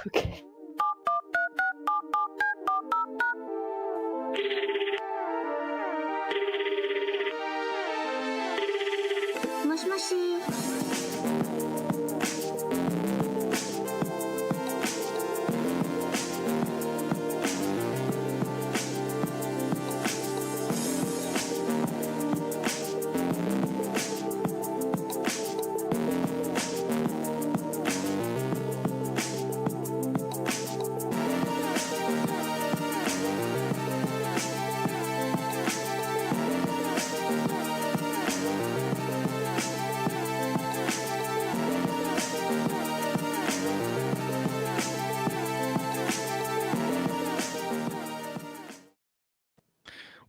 Okay.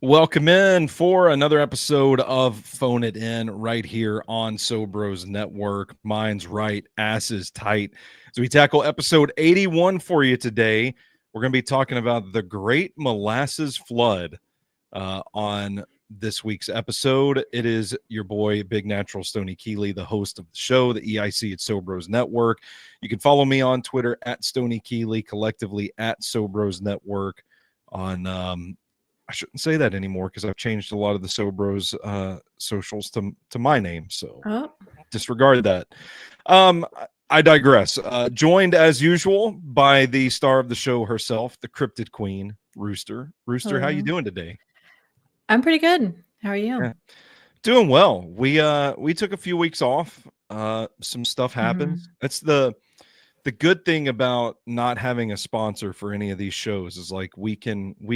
Welcome in for another episode of Phone It In right here on Sobros Network. Mine's right, ass is tight. So we tackle episode 81 for you today. We're going to be talking about the Great Molasses Flood on this week's episode. It is your boy, Big Natural Stoney Keeley, the host of the show, the EIC at Sobros Network. You can follow me on Twitter at Stoney Keeley, collectively at Sobros Network on I shouldn't say that anymore because I've changed a lot of the Sobros socials to my name. So disregard that. I digress. Joined as usual by the star of the show herself, the cryptid queen, Rooster. Rooster, Hello. how you doing today? I'm pretty good. How are you? Yeah. Doing well. We took a few weeks off. Some stuff happens. That's the good thing about not having a sponsor for any of these shows is like we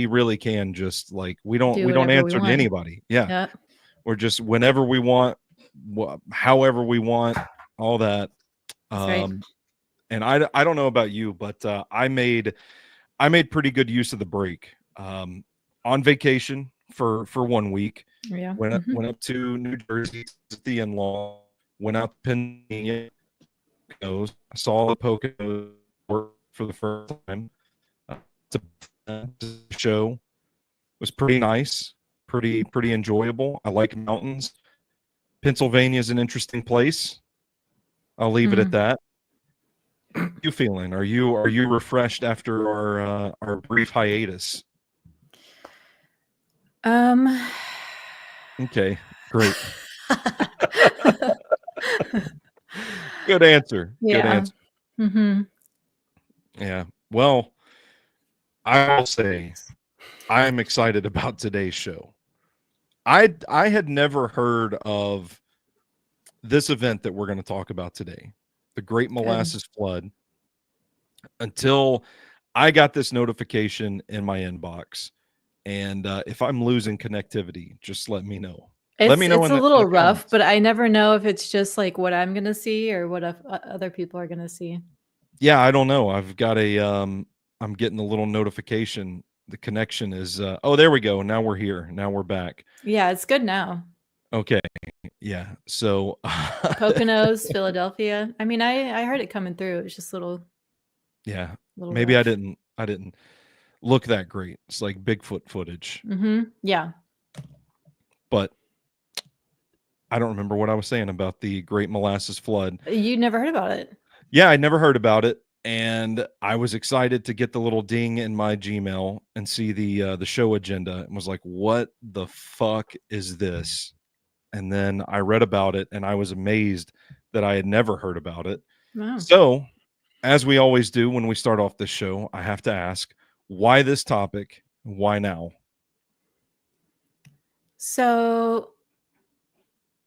really can just like we don't answer to anybody. Yeah. We're just whenever we want, however we want, all that. Right. And I don't know about you, but I made pretty good use of the break. On vacation for 1 week. Yeah. Went up to New Jersey to the in-law, went out to Pennsylvania. I saw the Poconos work for the first time. The show was pretty nice, pretty enjoyable. I like mountains. Pennsylvania is an interesting place. I'll leave it at that. How are you feeling? Are you refreshed after our brief hiatus? Okay, great. Good answer. Yeah. Good answer. Yeah. Well, I will say I'm excited about today's show. I had never heard of this event that we're going to talk about today, the Great Molasses Flood, until I got this notification in my inbox. And if I'm losing connectivity, just let me know. Let me know. It's a little rough, but I never know if it's just like what I'm going to see or what other people are going to see. Yeah, I don't know. I've got I'm getting a little notification. The connection is, oh, there we go. Now we're here. Now we're back. Yeah, it's good now. Okay. Yeah. So Poconos, Philadelphia. I mean, I heard it coming through. It was just little. Maybe rough. I didn't look that great. It's like Bigfoot footage. Yeah. But I don't remember what I was saying about the Great Molasses Flood. You never heard about it? Yeah, I never heard about it. And I was excited to get the little ding in my Gmail and see the show agenda and was like, what the fuck is this? And then I read about it and I was amazed that I had never heard about it. Wow. So, as we always do when we start off this show, I have to ask, why this topic? Why now? So,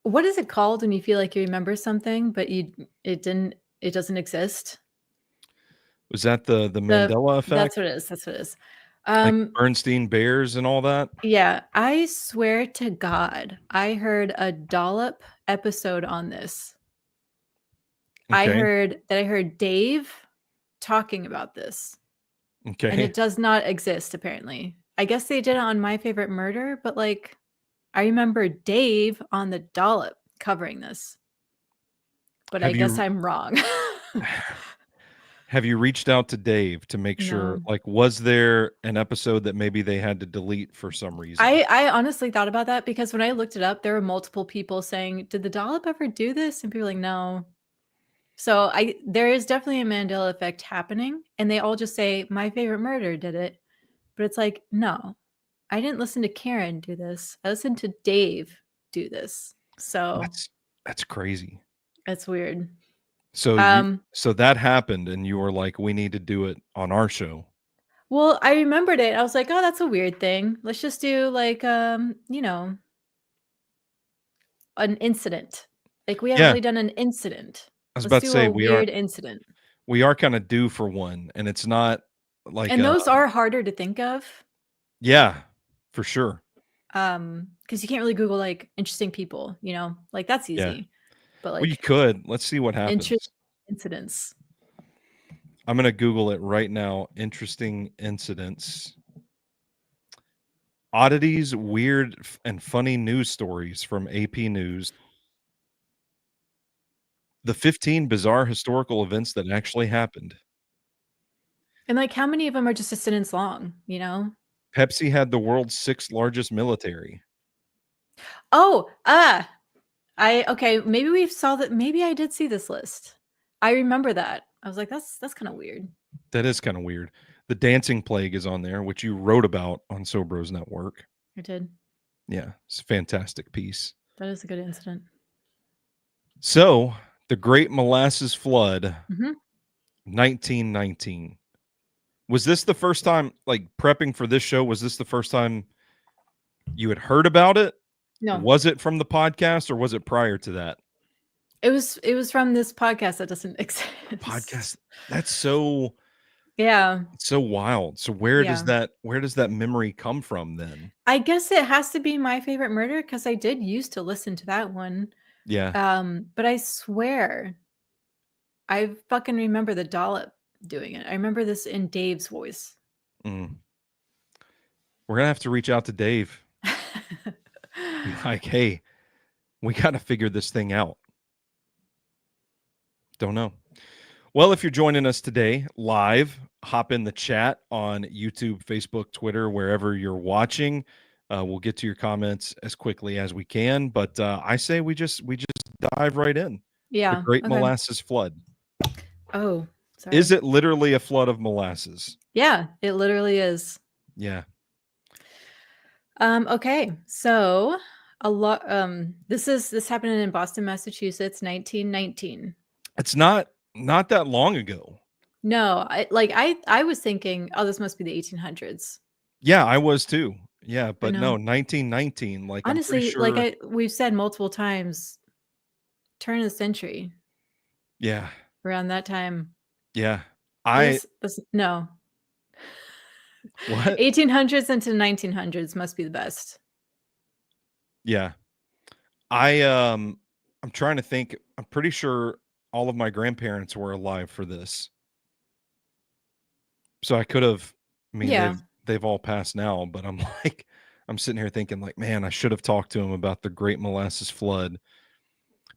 what is it called when you feel like you remember something, but it doesn't exist? Was that the Mandela effect? That's what it is. That's what it is. Like Bernstein Bears and all that? Yeah, I swear to God, I heard a dollop episode on this. Okay. I heard Dave talking about this. Okay. And it does not exist, apparently. I guess they did it on My Favorite Murder, but like I remember Dave on the dollop covering this. But I guess I'm wrong. Have you reached out to Dave to make sure, like, was there an episode that maybe they had to delete for some reason? I honestly thought about that because when I looked it up, there were multiple people saying, did the dollop ever do this? And people were like, no. So there is definitely a Mandela effect happening, and they all just say my favorite murder did it, but it's like, no, I didn't listen to Karen do this. I listened to Dave do this. So That's crazy. it's weird. So so that happened, and you were like, we need to do it on our show. Well, I remembered it. I was like, oh, that's a weird thing. Let's just do like you know, an incident. Like we haven't Yeah. really done an incident. I was Let's about to do say a weird incident. we are kind of due for one, and it's not like And those are harder to think of. Yeah, for sure. Because you can't really Google like interesting people, you know, like that's Yeah. easy. But Well, you like could. Let's see what happens. interesting incidents. I'm gonna Google it right now. Interesting incidents. Oddities, weird and funny news stories from AP News. The 15 bizarre historical events that actually happened. And like how many of them are just a sentence long, you know? Pepsi had the world's 6th largest military. Oh, okay, maybe we saw that. Maybe I did see this list. I remember that. I was like, that's kind of weird. That is kind of weird. The dancing plague is on there, which you wrote about on Sobros Network. I did. Yeah, it's a fantastic piece. That is a good incident. So, the Great Molasses Flood, Mhm. 1919. Was this the first time, like prepping for this show? Was this the first time you had heard about it? No, Was it from the podcast, or was it prior to that? it was from this podcast that doesn't exist. Podcast. That's so Yeah. so wild. So where does Yeah. that memory come from then? I guess it has to be My Favorite Murder because I did used to listen to that one. Yeah. But I swear, I fucking remember the dollop doing it. I remember this in Dave's voice. Mm. We're gonna have to reach out to Dave. Be like, hey, we got to figure this thing out. Don't know. Well, if you're joining us today live, hop in the chat on YouTube, Facebook, Twitter, wherever you're watching. We'll get to your comments as quickly as we can, but I say we just dive right in. Yeah. The Great Okay. Molasses Flood. Oh, sorry. Is it literally a flood of molasses? Yeah, it literally is. Yeah. Okay. So a lot this happened in Boston, Massachusetts, 1919. It's not that long ago. No, I was thinking, oh, this must be the 1800s. Yeah, I was too. Yeah, but know. no, 1919. Like, I'm pretty Honestly, sure. like we've said multiple times, turn of the century, Yeah. around that time. Yeah. No. What? 1800s into 1900s must be the best. Yeah. I'm trying to think. I'm pretty sure all of my grandparents were alive for this. So I could have, I mean, Yeah. they've all passed now, but I'm like, I'm sitting here thinking like, man, I should have talked to them about the Great Molasses Flood.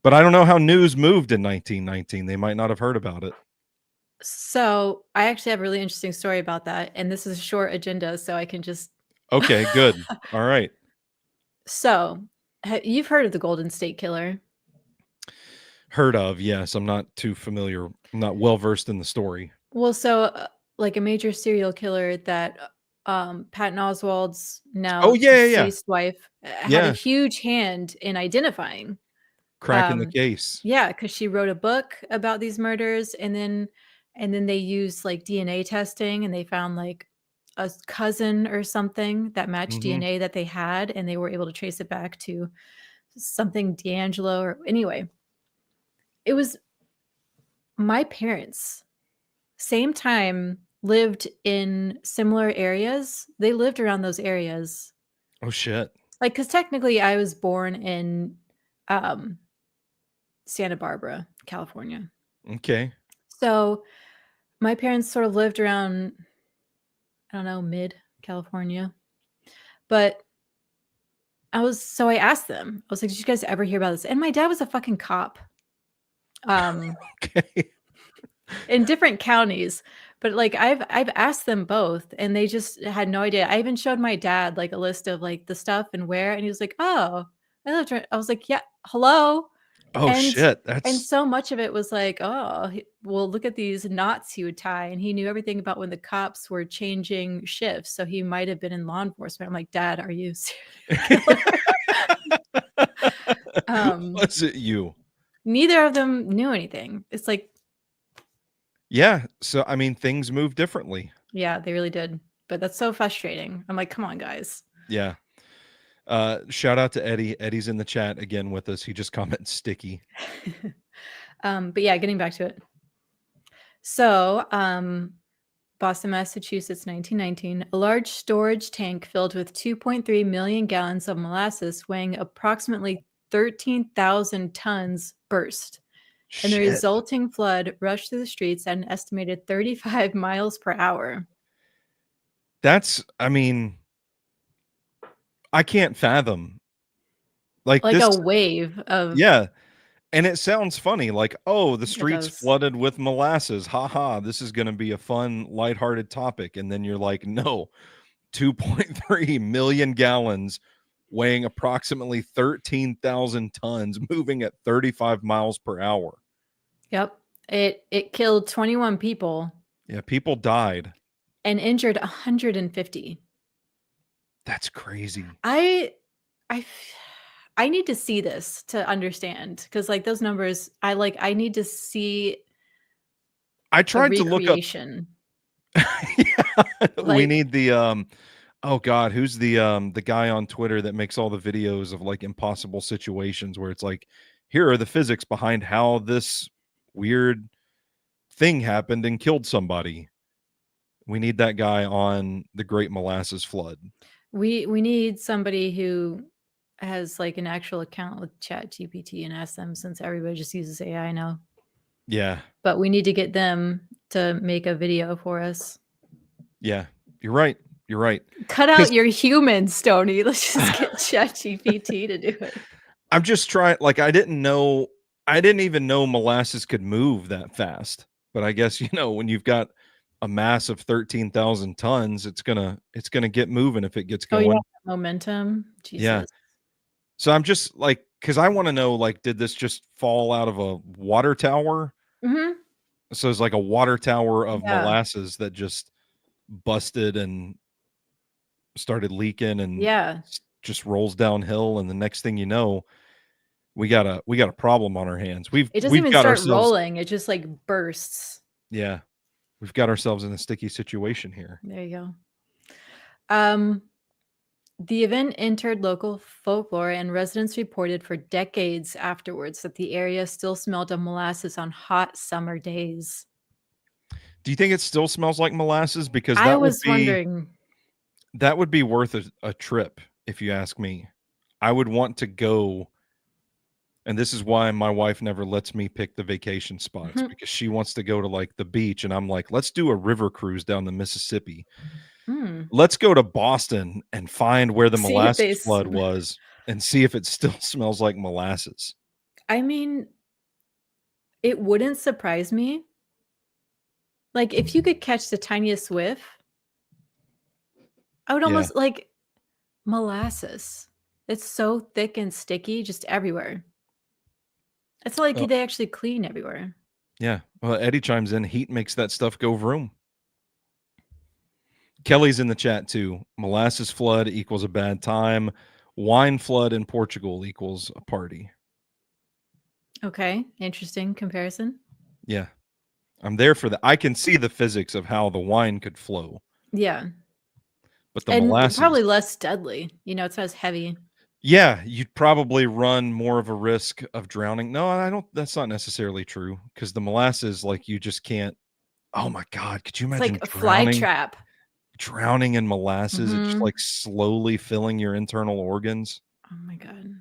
But I don't know how news moved in 1919. They might not have heard about it. So I actually have a really interesting story about that. And this is a short agenda, so I can just. Okay, good. All right. So you've heard of the Golden State Killer? Heard of, yes. I'm not too familiar. I'm not well versed in the story. Well, so like a major serial killer that Patton Oswalt's now deceased wife had a huge hand in identifying. Cracking the case. Yeah, because she wrote a book about these murders, and then they used like DNA testing, and they found like a cousin or something that matched DNA that they had, and they were able to trace it back to something D'Angelo or anyway. It was my parents, same time, lived in similar areas. They lived around those areas. Oh shit. Like, because technically I was born in Santa Barbara, California. Okay. So my parents sort of lived around, I don't know, mid California. But I asked them, I was like, did you guys ever hear about this? And my dad was a fucking cop. Okay. In different counties. But like I've asked them both, and they just had no idea. I even showed my dad like a list of like the stuff and where, and he was like, oh, I lived right. I was like, yeah, hello. Oh And shit. and That's so much of it was like, "Oh, well, look at these knots he would tie," and he knew everything about when the cops were changing shifts, so he might have been in law enforcement. I'm like, "Dad, are you serial killer?" Um, was it you? Neither of them knew anything. It's like, Yeah. So I mean, things move differently. yeah, they really did, but that's so frustrating. I'm like, "Come on, guys." Yeah. Shout out to Eddie. Eddie's in the chat again with us. He just commented sticky. But yeah, getting back to it. So, Boston, Massachusetts, 1919, a large storage tank filled with 2.3 million gallons of molasses weighing approximately 13,000 tons burst, and the Shit. resulting flood rushed through the streets at an estimated 35 miles per hour. I mean, I can't fathom like Like this. a wave of, Yeah. And it sounds funny, like, oh, the it streets does. flooded with molasses. Ha ha. This is going to be a fun, lighthearted topic. And then you're like, no, 2.3 million gallons weighing approximately 13,000 tons moving at 35 miles per hour. Yep. It killed 21 people Yeah, people died. and injured 150. That's crazy. I I I need to see this to understand, because like those numbers, I need to see I a tried to look up. recreation. Yeah, we Like, need the oh god, who's the guy on Twitter that makes all the videos of like impossible situations where it's like, here are the physics behind how this weird thing happened and killed somebody. We need that guy on the Great Molasses Flood. we need somebody who has like an actual account with Chat GPT and ask them, since everybody just uses AI now. Yeah. But we need to get them to make a video for us. Yeah. You're right. You're right. Cut Because out your humans, Stoney. Let's just get Chat GPT to do it. I'm just trying, like, I didn't even know molasses could move that fast. But I guess, when you've got a mass of 13,000 tons, it's gonna get moving if it gets Oh yeah, going. momentum. Yeah. Jesus. So I'm just like, because I want to know, like, did this just fall out of a water tower? Hmm. So it's like a water tower of Yeah. molasses that just busted and started leaking and Yeah. just rolls downhill. And the next thing you know, we got a problem on our hands. We've It doesn't we've even got start ourselves, rolling. It just like bursts. yeah, we've got ourselves in a sticky situation here. There you go. Um, the event entered local folklore, and residents reported for decades afterwards that the area still smelled of molasses on hot summer days. Do you think it still smells like molasses? Because I that would was be wondering. that would be worth a trip, if you ask me. I would want to go. And this is why my wife never lets me pick the vacation spots, Mhm. because she wants to go to like the beach. And I'm like, let's do a river cruise down the Mississippi. Mm. Let's go to Boston and find where the See if they. molasses flood was and see if it still smells like molasses. I mean, it wouldn't surprise me. Like, if you could catch the tiniest whiff, I would Yeah. almost like molasses. It's so thick and sticky just everywhere. It's not like Uh, they actually clean everywhere. yeah. Well, Eddie chimes in. Heat makes that stuff go vroom. Kelly's in the chat too. Molasses flood equals a bad time. Wine flood in Portugal equals a party. Okay, interesting comparison. Yeah. I'm there for that. I can see the physics of how the wine could flow, Yeah, but the and molasses, probably less deadly. It's not as heavy. yeah, you'd probably run more of a risk of drowning. No, I don't. That's not necessarily true, because the molasses, like, you just can't. Oh my God. Could you It's imagine like a fly trap. drowning in molasses? It's just Mhm. like slowly filling your internal organs. Oh my god.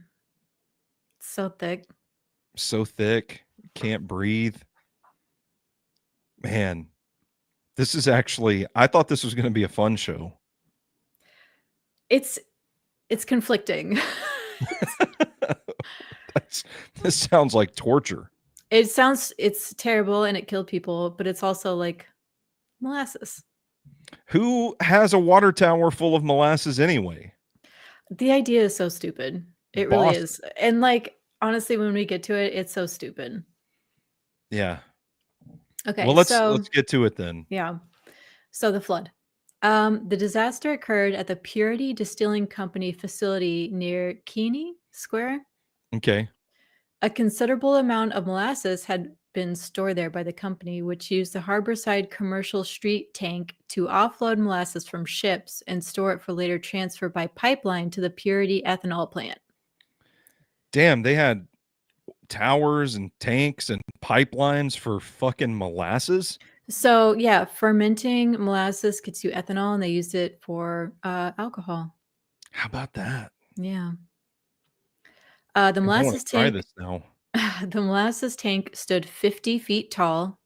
It's so thick. So thick, can't breathe. Man, this is actually, I thought this was going to be a fun show. It's it's conflicting. That's, this sounds like torture. It's terrible and it killed people, but it's also like molasses. Who has a water tower full of molasses anyway? The idea is so stupid. It really Boston. is. And like honestly, when we get to it, it's so stupid. Yeah. Okay, Well, so let's get to it then. yeah. So the flood. The disaster occurred at the Purity Distilling Company facility near Keeney Square. Okay. A considerable amount of molasses had been stored there by the company, which used the Harborside Commercial Street tank to offload molasses from ships and store it for later transfer by pipeline to the Purity ethanol plant. Damn, they had towers and tanks and pipelines for fucking molasses. So, yeah, fermenting molasses gets you ethanol, and they used it for alcohol. How about that? Yeah. The I want molasses to try tank this now. the molasses tank stood 50 feet tall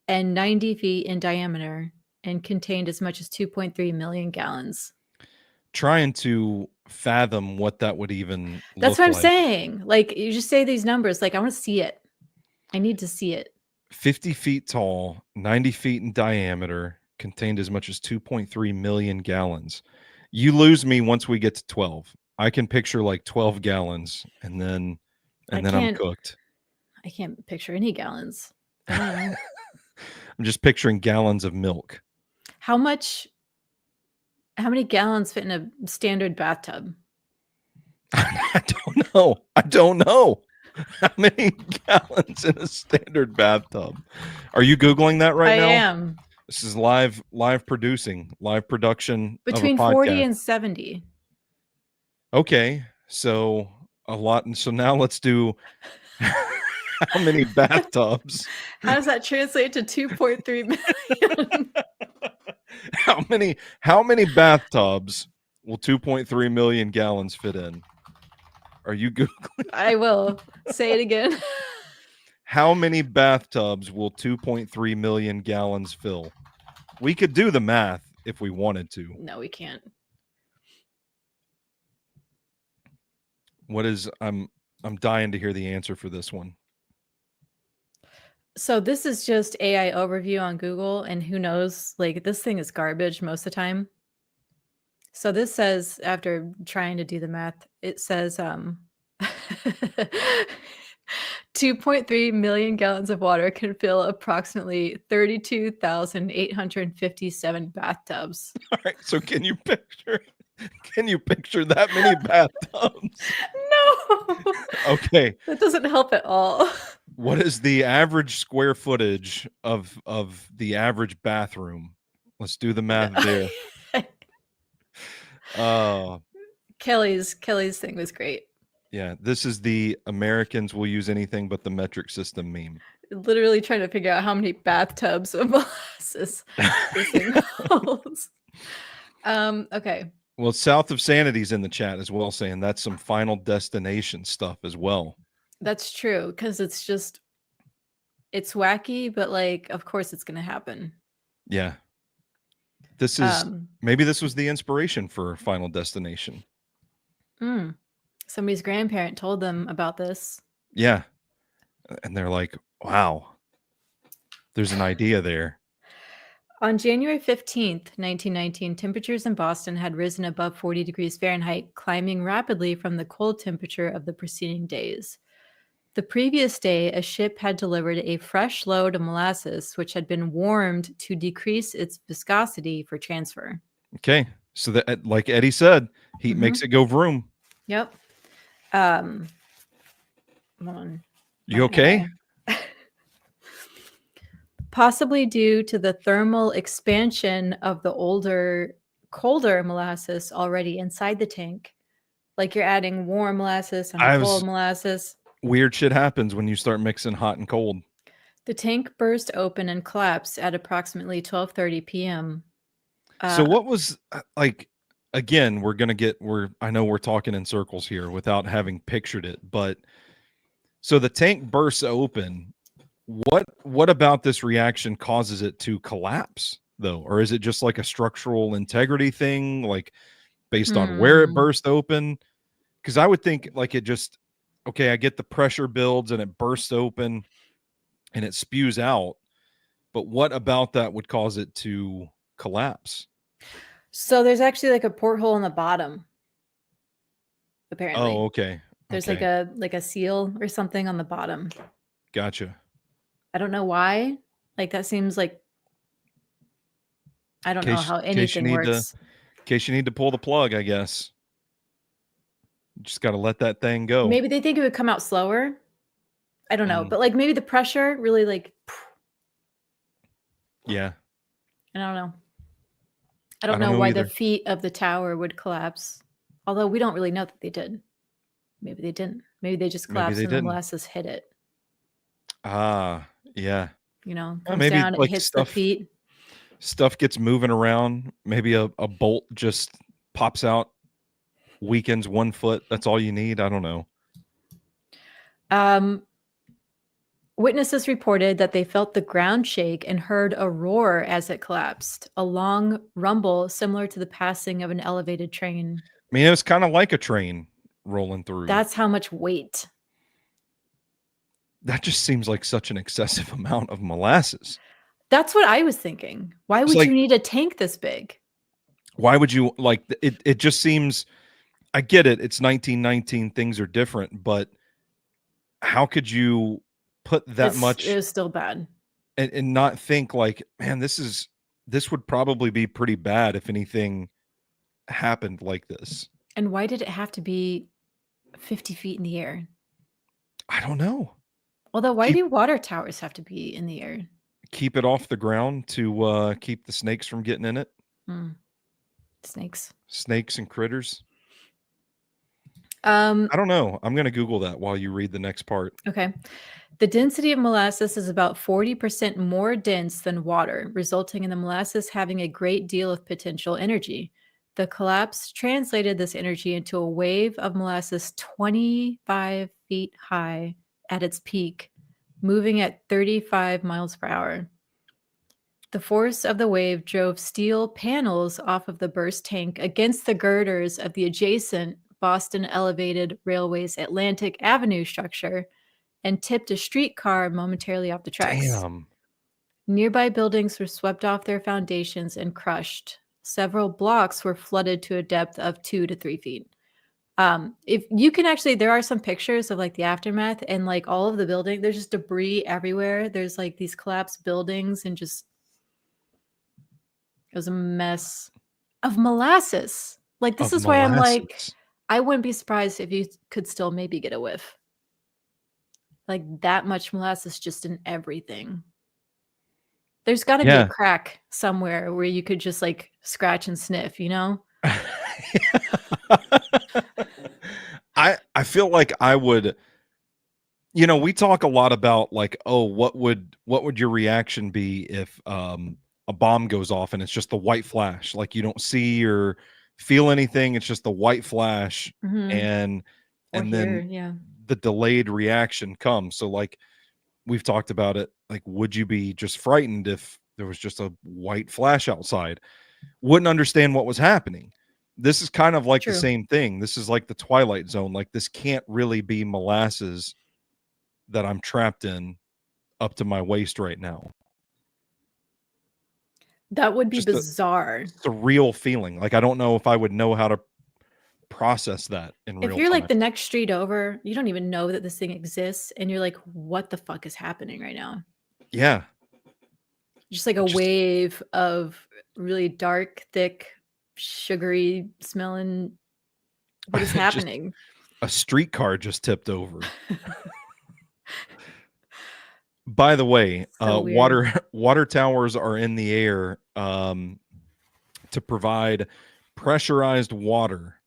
and 90 feet in diameter and contained as much as 2.3 million gallons. Trying to fathom what that would even That's look what I'm like. saying. Like, you just say these numbers. Like, I want to see it. I need to see it. 50 feet tall, 90 feet in diameter, contained as much as 2.3 million gallons. You lose me once we get to 12. I can picture like 12 gallons and then I I'm can't. cooked. I can't picture any gallons. I don't know I'm just picturing gallons of milk. how much. How many gallons fit in a standard bathtub? I don't know. I don't know. How many gallons in a standard bathtub? Are you Googling that right I now? am This is live production of a between 40 podcast. and 70. Okay. So a lot. And so now let's do how many bathtubs? How does that translate to 2.3 million? How many bathtubs will 2.3 million gallons fit in? Are you Googling? I will say it again. How many bathtubs will 2.3 million gallons fill? We could do the math if we wanted to. No, we can't. What is I'm dying to hear the answer for this one. So this is just AI overview on Google, and who knows? Like, this thing is garbage most of the time. So this says, after trying to do the math, it says 2.3 million gallons of water can fill approximately 32,857 bathtubs. All right, so can you picture that many bathtubs? No. Okay. That doesn't help at all. What is the average square footage of the average bathroom? Let's do the math there. Kelly's thing was great. Yeah, this is the Americans will use anything but the metric system meme. Literally trying to figure out how many bathtubs of molasses this thing holds. Okay. Well, South of Sanity's in the chat as well, saying that's some Final Destination stuff as well. That's true, because it's wacky, but like, of course it's gonna happen. Yeah. This is maybe this was the inspiration for Final Destination. Somebody's grandparent told them about this. Yeah. And they're like, wow, there's an idea there. On January 15th, 1919, temperatures in Boston had risen above 40 degrees Fahrenheit, climbing rapidly from the cold temperature of the preceding days. The previous day, a ship had delivered a fresh load of molasses, which had been warmed to decrease its viscosity for transfer. Okay. So that, like Eddie said, heat makes it go vroom. Yep. Hold on. You okay? Possibly due to the thermal expansion of the colder molasses already inside the tank. Like, you're adding warm molasses and cold molasses. Weird shit happens when you start mixing hot and cold. The tank burst open and collapsed at approximately 12:30 p.m. So what was like, again, I know we're talking in circles here without having pictured it, but so the tank bursts open. What about this reaction causes it to collapse though? Or is it just like a structural integrity thing, like based on where it burst open? Because I would think like it just, okay, I get the pressure builds and it bursts open and it spews out. But what about that would cause it to collapse? So there's actually like a porthole in the bottom, apparently. Oh, okay. There's Okay. like a seal or something on the bottom. Gotcha. I don't know why. Like that seems like I don't know Case how case you anything need to works. case you need to pull the plug, I guess. You just got to let that thing go. Maybe they think it would come out slower. I don't know, Mm, but like maybe the pressure really like yeah. I don't know. I I don't don't know know why the either. feet of the tower would collapse. Although we don't really know that they did. Maybe they didn't. Maybe they just Maybe collapsed they and the didn't. molasses hit it. Ah, yeah. Comes Maybe down, it like hits the feet. stuff gets moving around. Maybe a bolt just pops out, weakens 1 foot. That's all you need. I don't know. Um, Witnesses reported that they felt the ground shake and heard a roar as it collapsed, a long rumble similar to the passing of an elevated train. I mean, it was kind of like a train rolling through. That's how much weight. That just seems like such an excessive amount of molasses. That's what I was thinking. Why It's would you like, need a tank this big? why would you like it? It just seems, I get it. It's 1919. Things are different, but how could you put that It much was still bad. and not think like, man, this would probably be pretty bad if anything happened like this. And why did it have to be 50 feet in the air? I don't know. Although, why Keep do water towers have to be in the air? keep it off the ground to keep the snakes from getting in it. Hmm, snakes. Snakes and critters. Um, I don't know. I'm gonna Google that while you read the next part. okay. The density of molasses is about 40% more dense than water, resulting in the molasses having a great deal of potential energy. The collapse translated this energy into a wave of molasses 25 feet high at its peak, moving at 35 miles per hour. The force of the wave drove steel panels off of the burst tank against the girders of the adjacent Boston Elevated Railway's Atlantic Avenue structure and tipped a streetcar momentarily off the tracks. Damn. Nearby buildings were swept off their foundations and crushed. Several blocks were flooded to a depth of 2 to 3 feet. If you can actually, there are some pictures of like the aftermath and like all of the building. There's just debris everywhere. There's like these collapsed buildings and just it was a mess of molasses. Like this Of is why I'm like, molasses. I wouldn't be surprised if you could still maybe get a whiff. Like that much molasses just in everything. There's gotta be a Yeah. crack somewhere where you could just, like, scratch and sniff, you know? I feel like I would, we talk a lot about like, oh, what would your reaction be if a bomb goes off and it's just the white flash, like you don't see or feel anything, it's just the white flash, Mhm. and Or then here, yeah. the delayed reaction comes. So like we've talked about it, like would you be just frightened if there was just a white flash outside? Wouldn't understand what was happening. This is kind of like the True. same thing. This is like the Twilight Zone. Like this can't really be molasses that I'm trapped in up to my waist right now. That would be Just a bizarre. surreal feeling. Like I don't know if I would know how to process that in If real you're, like, time. the next street over, you don't even know that this thing exists, and you're like, "What the fuck is happening right now?" Yeah. Just like a Just wave of really dark, thick, sugary smelling what is just happening? a streetcar just tipped over. By the way, So weird. water towers are in the air to provide pressurized water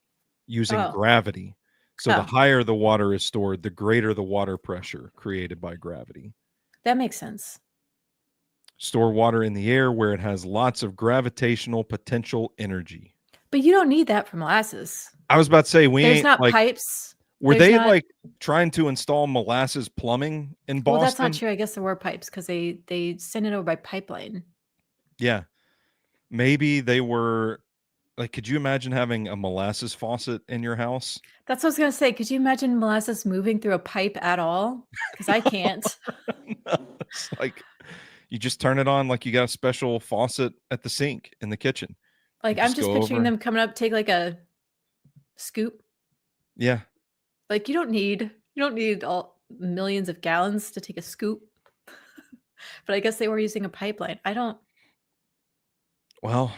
using Oh. gravity. So the Oh, higher the water is stored, the greater the water pressure created by gravity. that makes sense. Store water in the air where it has lots of gravitational potential energy. But you don't need that for molasses. I was about to say, we There's ain't not like, pipes. were There's they not like trying to install molasses plumbing in well, that's not Boston? true. I guess there were pipes because they sent it over by pipeline. Yeah. Maybe they were like, could you imagine having a molasses faucet in your house? That's what I was gonna say. Could you imagine molasses moving through a pipe at all? Because I can't. No, it's like you just turn it on like you got a special faucet at the sink in the kitchen. You Like, I'm just just go picturing over. them coming up, take like a scoop, Yeah. Like, you don't need all millions of gallons to take a scoop. But I guess they were using a pipeline. Well,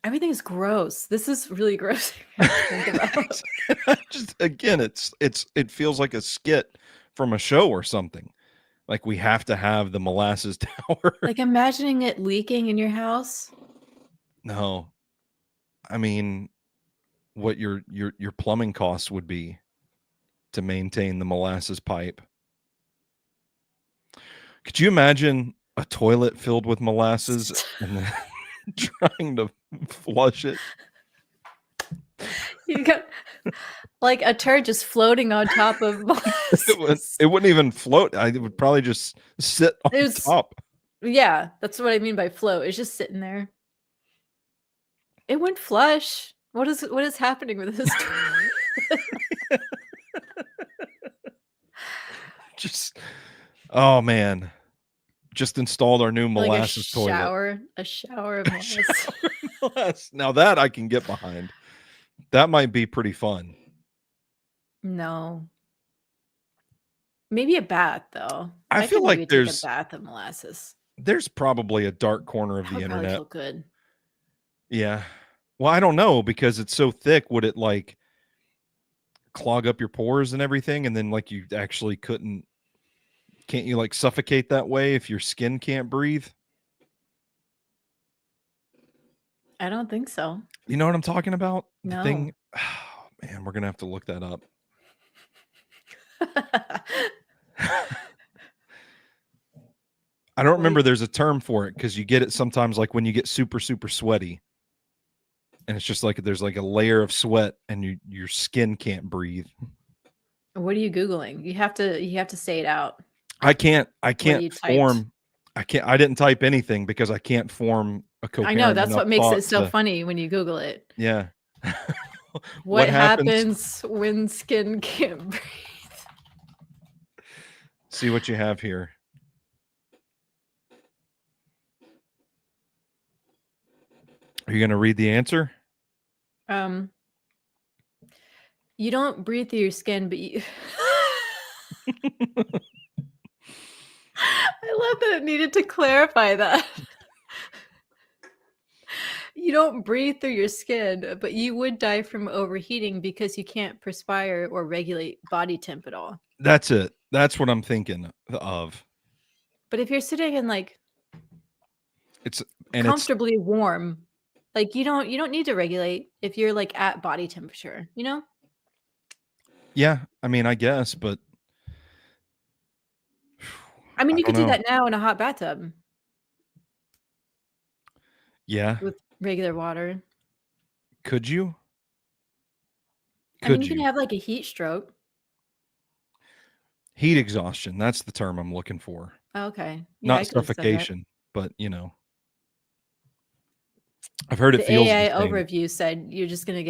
Everything's gross. This is really gross to think about. just again, it feels like a skit from a show or something. Like we have to have the molasses tower. Like, imagining it leaking in your house. No, I mean, what your plumbing costs would be to maintain the molasses pipe. Could you imagine a toilet filled with molasses and then trying to flush it? You got like a turd just floating on top of molasses. It wouldn't even float. It would probably just sit on It was, top. yeah, that's what I mean by float. It's just sitting there. It wouldn't flush. What is happening with this toilet? Just oh man. Just installed our new Like molasses toilet. a shower of molasses. Now that I can get behind. That might be pretty fun. No. Maybe a bath though. I I feel could maybe like take a bath of molasses. there's probably a dark corner of That the would probably internet. feel good. Yeah. Well, I don't know because it's so thick. Would it like clog up your pores and everything? And then like you actually can't you like suffocate that way if your skin can't breathe? I don't think so. You know what I'm talking about? The No. thing. Oh, man, we're going to have to look that up. I don't remember there's a term for it because you get it sometimes like when you get super, super sweaty. And it's just like there's like a layer of sweat and your skin can't breathe. What are you Googling? You have to say it out. I can't you form I didn't type anything because I can't form a I know, coherent that's enough what makes thought it so to, funny when you Google it. yeah. What happens when skin can't breathe? See what you have here. Are you going to read the answer? You don't breathe through your skin, but you I love that it needed to clarify that. You don't breathe through your skin, but you would die from overheating because you can't perspire or regulate body temp at all. That's it. That's what I'm thinking of. But if you're sitting in like It's comfortably warm, like you don't need to regulate if you're like at body temperature, you know? Yeah, I mean, I guess, but I mean, I you don't could do know. that now in a hot bathtub Yeah. with regular water. Could you? I mean, Could you can you? have like a heat stroke. Heat exhaustion. That's the term I'm looking for. Okay. Yeah, I Not could have said that. suffocation, but you know. I've heard it The feels the AI same. overview said you're gonna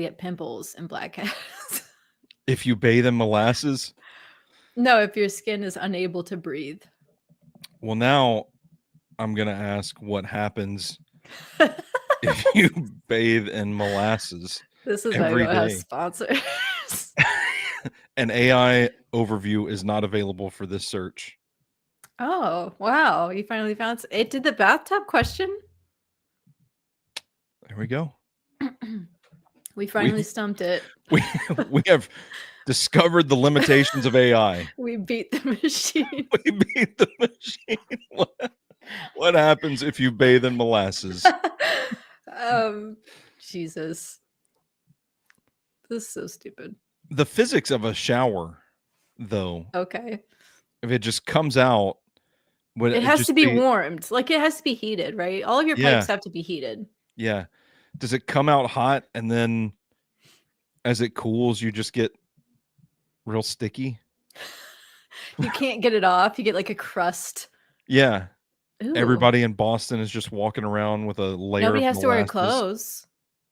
get pimples and blackheads. If you bathe in molasses. No, if your skin is unable to breathe. Well, now I'm going to ask what happens if you bathe in molasses This is why we every don't have day. sponsors. An AI overview is not available for this search. Oh, wow. You finally found it. Did the bathtub question? There we go. We finally stumped it. We have discovered the limitations of AI. We beat the machine. We beat the machine. What happens if you bathe in molasses? Jesus. This is so stupid. The physics of a shower, though, Okay. if it just comes out, would It has just to be warmed. Like it has to be heated, right? All of your Yeah. pipes have to be heated. Yeah. Does it come out hot and then as it cools, you just get real sticky? You can't get it off. You get like a crust. Yeah. Ooh. Everybody in Boston is just walking around with a layer Nobody of has to wear molasses. clothes.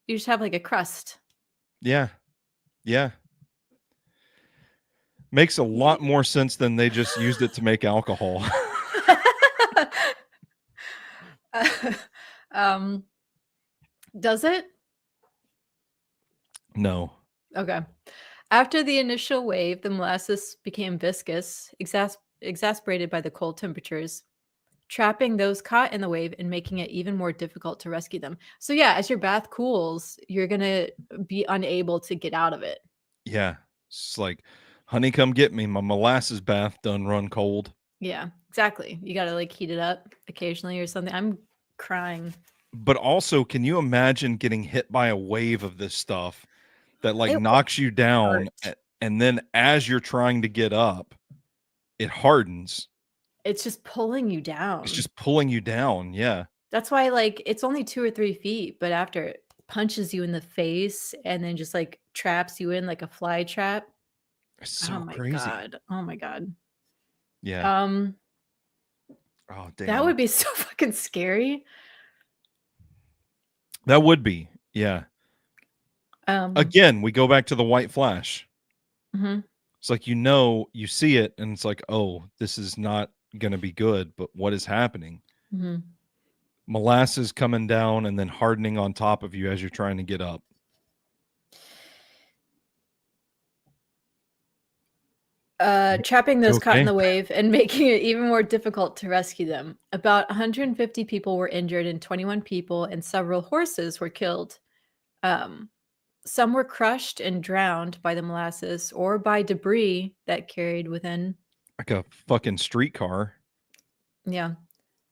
You just have like a crust. Yeah. Yeah. Makes a lot more sense than they just used it to make alcohol. Does it? No. Okay. After the initial wave, the molasses became viscous, exasperated by the cold temperatures, trapping those caught in the wave and making it even more difficult to rescue them. So yeah, as your bath cools, you're gonna be unable to get out of it. Yeah. It's like, honey, come get me. My molasses bath done run cold. Yeah, exactly. You gotta like heat it up occasionally or something. I'm crying. But also, can you imagine getting hit by a wave of this stuff that like It knocks you down hurts. and then as you're trying to get up, it hardens. It's just pulling you It's down. just pulling you down. Yeah. That's why like it's only 2 or 3 feet, but after it punches you in the face and then just like traps you in like a fly trap. It's Oh so my crazy. god. Oh my god. Yeah. Um, Oh, that damn. would be so fucking scary. That would be. Yeah. Um, Again, we go back to the white flash. mhm, It's like, you see it and it's like, oh, this is not going to be good. But what is happening? mhm. Molasses coming down and then hardening on top of you as you're trying to get up. Trapping those caught in Okay. the wave and making it even more difficult to rescue them. About 150 people were injured and 21 people and several horses were killed. Um, some were crushed and drowned by the molasses or by debris that carried within. Like a fucking streetcar. Yeah.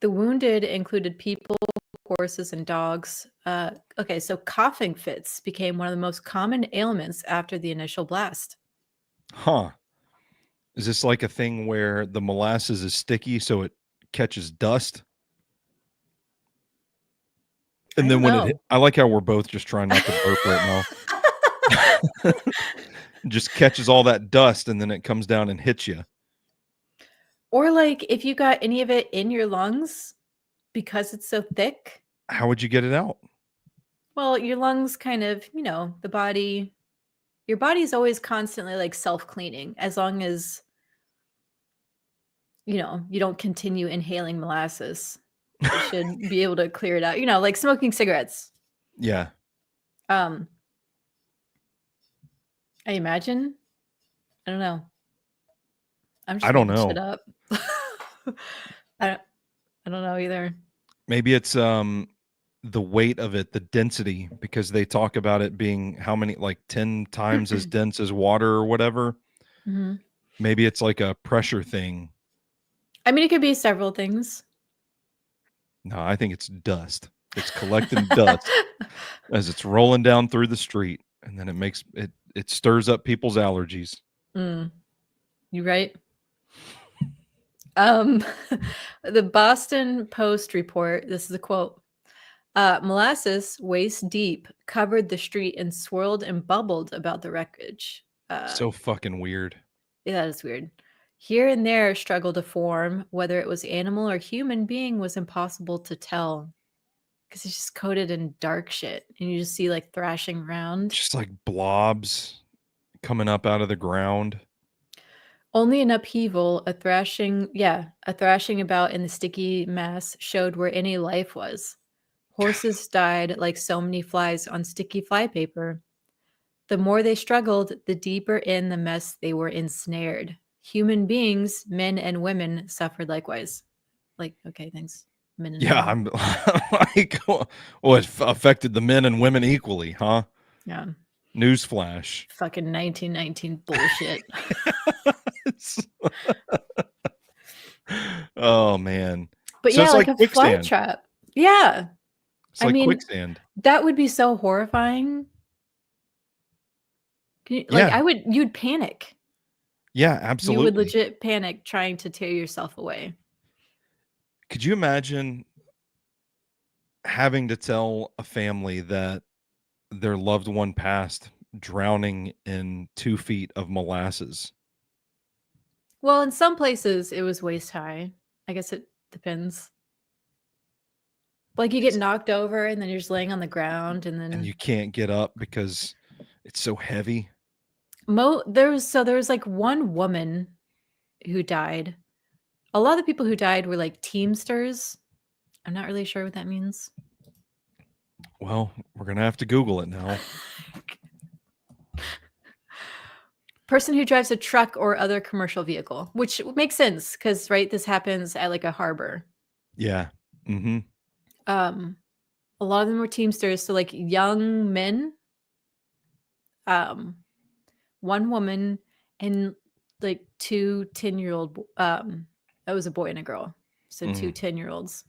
The wounded included people, horses, and dogs. Okay, so coughing fits became one of the most common ailments after the initial blast. Huh. Is this like a thing where the molasses is sticky so it catches dust? I And don't then when it know. I like how we're both just trying not to burp right now. Just catches all that dust and then it comes down and hits you. Or like if you got any of it in your lungs because it's so thick, How would you get it out? well, your lungs kind of, the body, your body's always constantly like self-cleaning as long as, you don't continue inhaling molasses. It should be able to clear it out, like smoking cigarettes. Yeah. Um, I imagine. I don't know. I'm I just don't making shit know. up. I don't I don't know either. Maybe it's the weight of it, the density, because they talk about it being how many, like 10 times as dense as water or whatever. Mhm. Maybe it's like a pressure thing. I mean, it could be several things. No, I think it's dust. It's collecting dust as it's rolling down through the street, and then it stirs up people's allergies. Mm, you right? Um, the Boston Post report, this is a quote. Molasses waist deep covered the street and swirled and bubbled about the wreckage. So fucking weird. Yeah, that is weird. Here and there struggled to form. Whether it was animal or human being was impossible to tell because it's just coated in dark shit, and you just see like thrashing around. Just like blobs coming up out of the ground. Only an upheaval, a thrashing about in the sticky mass showed where any life was. Horses died like so many flies on sticky flypaper. The more they struggled, the deeper in the mess they were ensnared. Human beings, men and women, suffered likewise. Like, okay, thanks. Men and Yeah, women. I'm like, well, it affected the men and women equally, huh? Yeah. Newsflash. Fucking 1919 bullshit. Oh man. But So yeah, it's like like a fly quicksand. trap. Yeah. It's I like mean, quicksand. that would be so horrifying. Like, Yeah. you'd panic. Yeah, You would absolutely. legit panic trying to tear yourself away. Could you imagine having to tell a family that their loved one passed drowning in 2 feet of molasses? Well, in some places, it was waist high. I guess it depends. Like, you get 'Cause knocked over, and then you're just laying on the ground, and and then you can't get up because it's so heavy. there was, like, one woman who died. A lot of the people who died were, like, teamsters. I'm not really sure what that means. Well, we're gonna have to Google it now. Person who drives a truck or other commercial vehicle, which makes sense because, right, this happens at like a harbor. Yeah. Mm-hmm. A lot of them were Teamsters, so like young men, um, one woman, and like 2 10-year-old. That was a boy and a girl, so two 10-year-olds.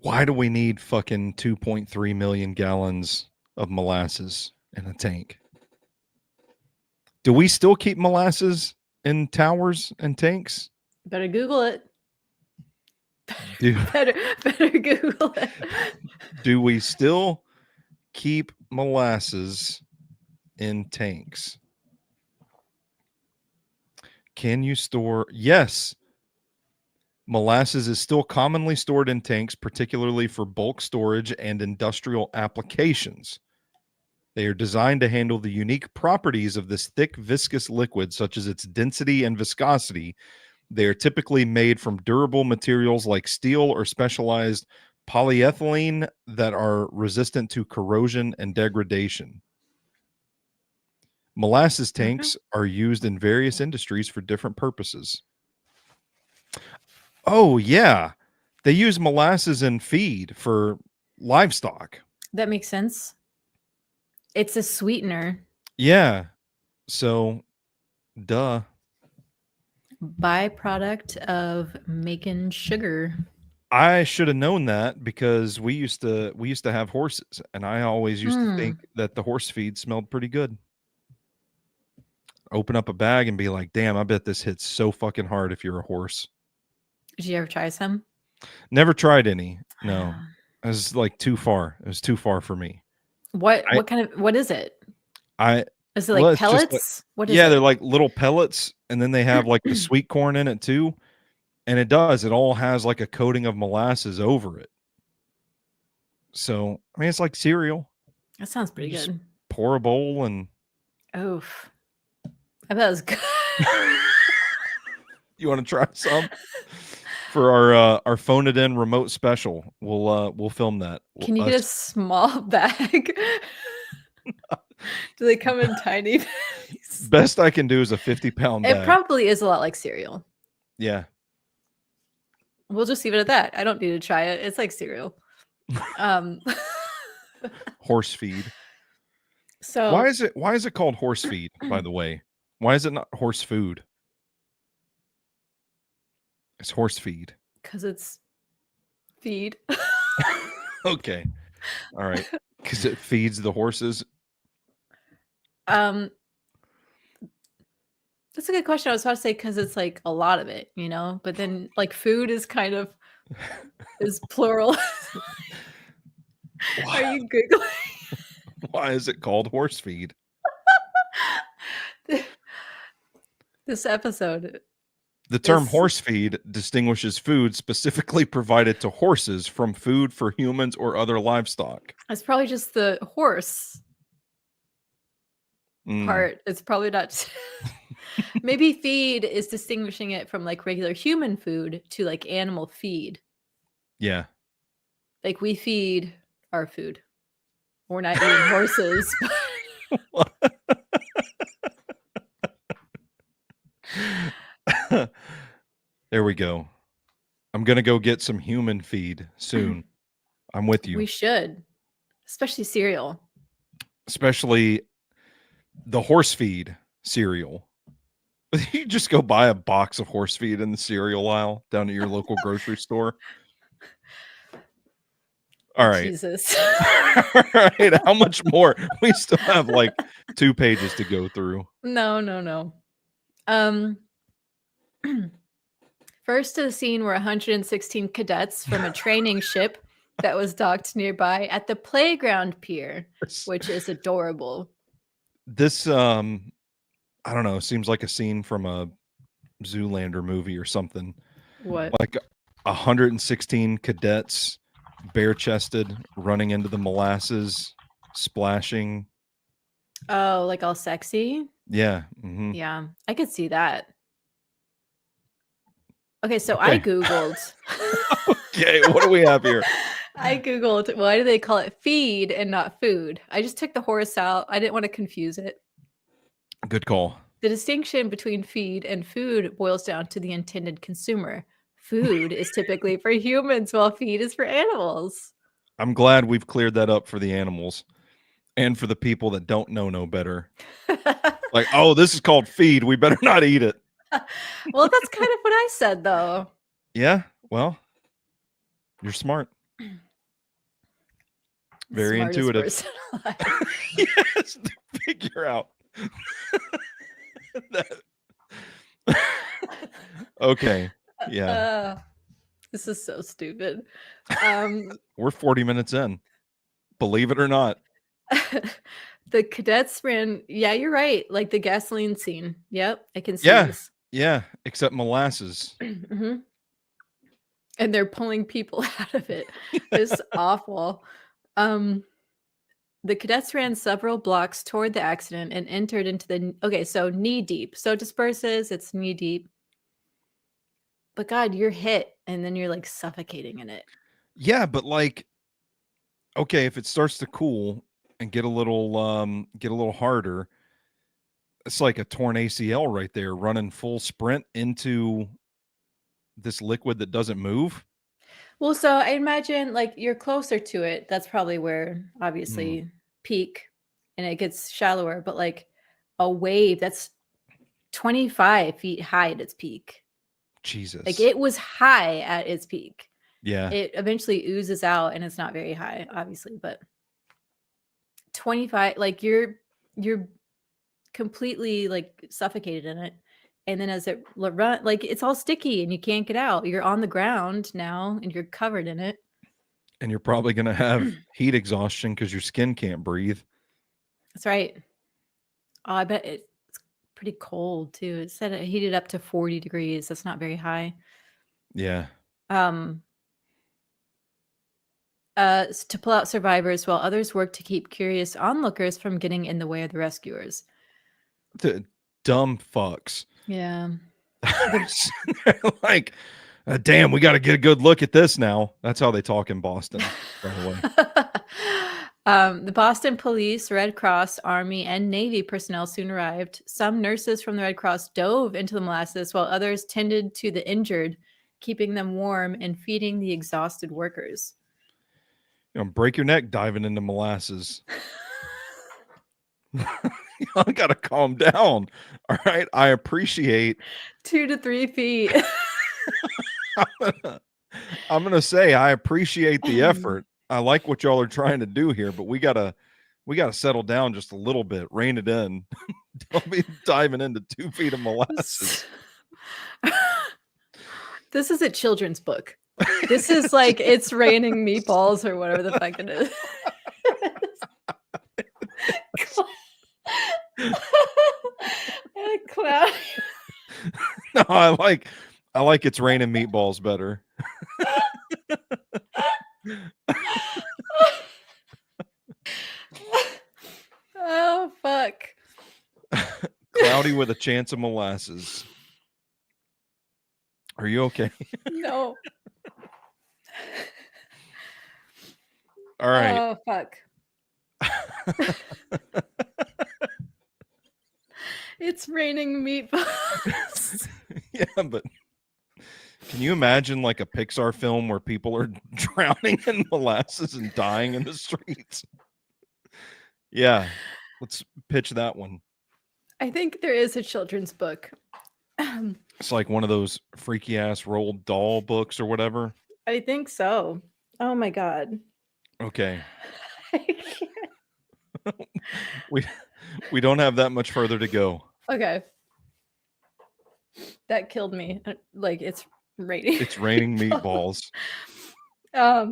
Why do we need fucking 2.3 million gallons of molasses in a tank? Do we still keep molasses in towers and tanks? Better Google it. Do, Better Google it. do we still keep molasses in tanks? Can you store? Yes. Molasses is still commonly stored in tanks, particularly for bulk storage and industrial applications. They are designed to handle the unique properties of this thick, viscous liquid, such as its density and viscosity. They are typically made from durable materials like steel or specialized polyethylene that are resistant to corrosion and degradation. Molasses tanks are used in various industries for different purposes. Oh, yeah. They use molasses in feed for livestock. That makes sense. It's a sweetener. Yeah. So, duh. Byproduct of making sugar. I should have known that because we used to have horses, and I always used to think that the horse feed smelled pretty good. Open up a bag and be like, "Damn, I bet this hits so fucking hard if you're a horse." Did you ever try some? Never tried any. No. It was like too far. It was too far for me. What is it? Is it like It's just pellets? What is yeah, it? they're like little pellets, and then they have like the sweet corn in it too. And it all has like a coating of molasses over it. So, I mean, it's like cereal. That sounds pretty Just good. pour a bowl and Oof. I bet it was good. you want to try some for our phone it in remote special. We'll film that. Can you get a small bag? Do they come in tiny bags? Best I can do is a 50-pound bag. It probably is a lot like cereal. Yeah. We'll just leave it at that. I don't need to try it. It's like cereal. Horse feed. So why is it called horse feed, by the way? Why is it not horse food? It's horse feed. Because it's feed. Okay. All right. Because it feeds the horses. That's a good question. I was about to say because it's like a lot of it, but then like food is kind of is plural. Are you Googling? Why is it called horse feed? This episode. The term horse feed distinguishes food specifically provided to horses from food for humans or other livestock. It's probably just the horse part. It's probably not. Maybe feed is distinguishing it from like regular human food to like animal feed. Yeah. Like we feed our food. We're not eating horses. There we go. I'm going to go get some human feed soon. I'm with you. We should. Especially cereal. Especially the horse feed cereal. You just go buy a box of horse feed in the cereal aisle down at your local grocery store. All right. Jesus. All right. How much more? We still have like 2 pages to go through. No. First to the scene were 116 cadets from a training ship that was docked nearby at the playground pier, which is adorable. This, I don't know, seems like a scene from a Zoolander movie or something. What? Like 116 cadets, bare-chested, running into the molasses, splashing. Oh, like all sexy? Yeah. Mm-hmm. Yeah, I could see that. Okay, so I Googled. Okay, what do we have here? I Googled, why do they call it feed and not food? I just took the horse out. I didn't want to confuse it. Good call. The distinction between feed and food boils down to the intended consumer. Food is typically for humans, while feed is for animals. I'm glad we've cleared that up for the animals and for the people that don't know no better. Like, oh, this is called feed. We better not eat it. Well, that's kind of what I said, though. Yeah, well, you're smart. Very Smartest intuitive. person alive. Yes, to figure out. Okay. Yeah. This is so stupid. We're 40 minutes in. Believe it or not. The cadets ran. Yeah, you're right. Like the gasoline scene. Yep, I can see Yeah. this. Yeah. Except molasses. Mm-hmm. And they're pulling people out of it. It's awful. The cadets ran several blocks toward the accident and entered into the so knee deep. So it disperses, it's knee deep. But God, you're hit and then you're like suffocating in it. Yeah, but like, okay, if it starts to cool and get a little harder, it's like a torn ACL right there, running full sprint into this liquid that doesn't move. Well, so I imagine like you're closer to it. That's probably where obviously peak and it gets shallower, but like a wave that's 25 feet high at its peak. Jesus. Like it was high at its peak. Yeah. It eventually oozes out and it's not very high, obviously, but 25, like you're completely like suffocated in it. And then as it run, like it's all sticky and you can't get out. You're on the ground now and you're covered in it. And you're probably going to have heat exhaustion because your skin can't breathe. That's right. Oh, I bet it's pretty cold too. It said it heated up to 40 degrees. That's not very high. Yeah. To pull out survivors while others work to keep curious onlookers from getting in the way of the rescuers. The dumb fucks. Yeah. Like, damn, we got to get a good look at this now. That's how they talk in Boston, by the way. The Boston Police, Red Cross, Army, and Navy personnel soon arrived. Some nurses from the Red Cross dove into the molasses while others tended to the injured, keeping them warm and feeding the exhausted workers. Break your neck diving into molasses. Y'all gotta calm down. All right. I appreciate 2 to 3 feet. I'm gonna say I appreciate the effort. I like what y'all are trying to do here, but we gotta settle down just a little bit, rein it in. Don't be diving into 2 feet of molasses. This is a children's book. This is like It's Raining Meatballs or whatever the fuck it is. Cloud. No, I like It's Raining Meatballs better. Oh fuck. Cloudy with a chance of molasses. Are you okay? No. All right. Oh fuck. It's raining meatballs. Yeah, but can you imagine like a Pixar film where people are drowning in molasses and dying in the streets? Yeah, let's pitch that one. I think there is a children's book. It's like one of those freaky ass Roald Dahl books or whatever. I think so. Oh my god. Okay. we don't have that much further to go. Okay. That killed me. Like it's raining. It's raining meatballs. I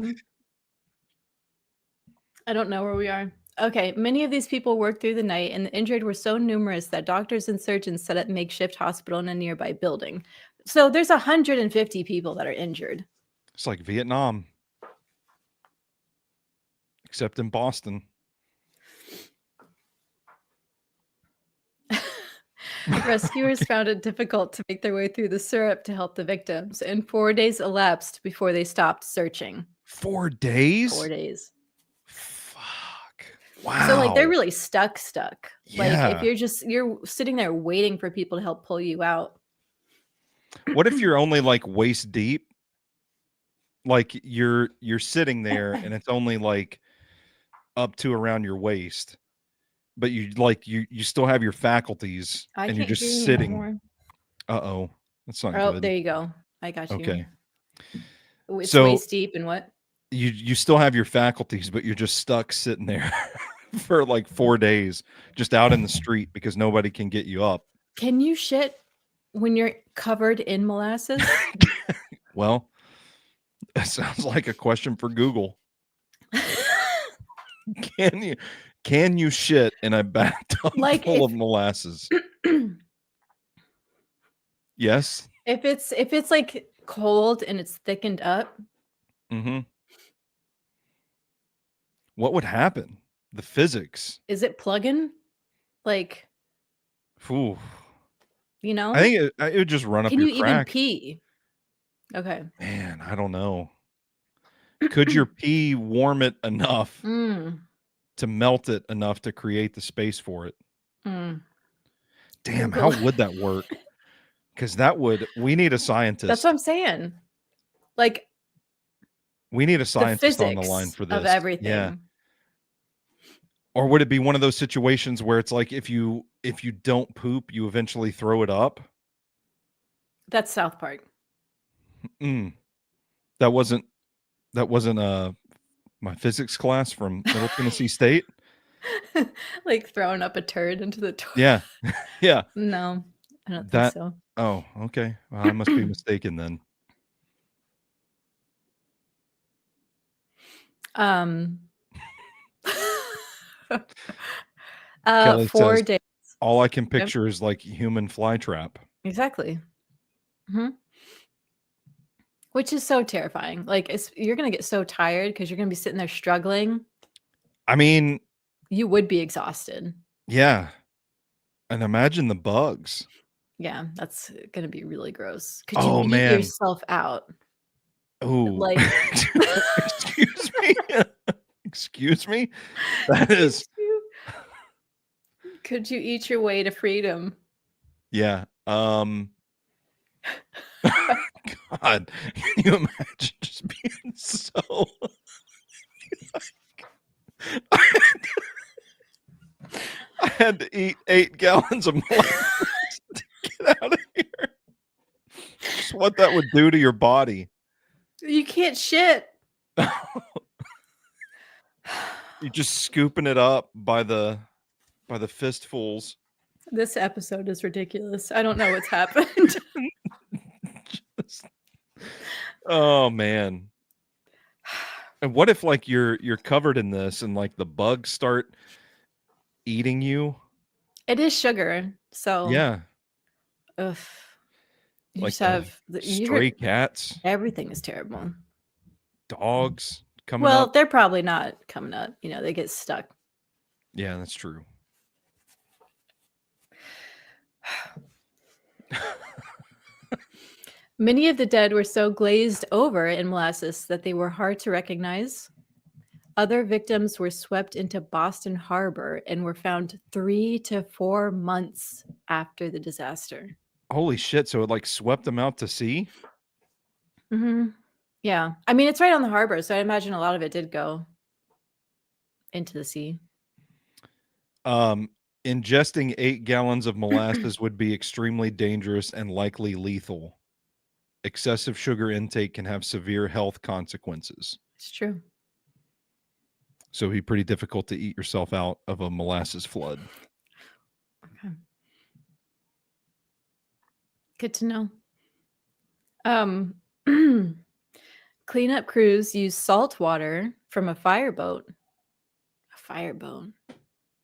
don't know where we are. Okay, many of these people worked through the night, and the injured were so numerous that doctors and surgeons set up makeshift hospital in a nearby building. So there's 150 people that are injured. It's like Vietnam, except in Boston. Rescuers found it difficult to make their way through the syrup to help the victims, and 4 days elapsed before they stopped searching. 4 4 days? days. Fuck. So, like, they're Wow. really stuck. Like, if Yeah. you're sitting there waiting for people to help pull you out. What if you're only, like, waist deep? Like, you're sitting there, and it's only, like, up to around your waist, but you still have your faculties, I and you're can't hear just you sitting. anymore. Uh-oh. That's not Oh, good. there you go. I got you. Okay. Oh, it's So, waist deep and what? you still have your faculties, but you're just stuck sitting there for, like, 4 days, just out in the street because nobody can get you up. Can you shit when you're covered in molasses? Well, that sounds like a question for Google. Can you can you shit in a bathtub Like, full of molasses? Yes? if it's, like, cold and it's thickened up, Mhm. What would happen? The physics. is it plugging? Like, Ooh. you I know? think it would just run up Can your you even crack. pee? Okay. Man, I don't know. Could your pee warm it enough Mm, to melt it enough to create the space for it? mm. Damn, how Google. would that work? Because that would we need a That's what scientist. I'm saying. Like, We need a the scientist on the line physics for of this. Yeah. everything. Or would it be one of those situations where it's like if you don't poop, you eventually throw it up? That's South Park. Mm, that wasn't that wasn't, my physics class from Middle Tennessee State? Like, throwing up a turd into the toilet. Yeah. Yeah. No, I don't think That so. oh, okay. Well, I must be mistaken then. Um, Kelly 4 says, days. "All I can Yep, picture is, like, human flytrap." exactly. Mhm. Which is so terrifying. Like, it's you're gonna get so tired because 'cause you're gonna be sitting there struggling. I mean, You would be exhausted. yeah, and imagine the bugs. Yeah, that's gonna be really gross. Could you Oh, eat man. yourself out? Ooh. Like, Excuse me? Excuse me? That is could you eat your way to freedom? yeah, God, can you imagine just being so I had to eat 8 gallons of molasses to get out of here. Just what that would do to your body. You can't shit. You're just scooping it up by the fistfuls. This episode is ridiculous. I don't know what's happened. Just oh, man. And what if, like, you're covered in this and, like, the bugs start eating you? It is sugar, so, Yeah, ugh, you like just the have the stray you're cats, everything is terrible. dogs coming Well, up. they're probably not coming up, they get stuck. Yeah, that's true. Many of the dead were so glazed over in molasses that they were hard to recognize. Other victims were swept into Boston Harbor and were found 3 to 4 months after the disaster. Holy shit, so it, like, swept them out to sea? Mhm. Yeah. I mean, it's right on the harbor, so I imagine a lot of it did go into the sea. Um, ingesting 8 gallons of molasses would be extremely dangerous and likely lethal. Excessive sugar intake can have severe health consequences. It's true. So it'd be pretty difficult to eat yourself out of a molasses flood. Okay. Good to know. Um, cleanup crews use salt water from a fireboat. A fireboat.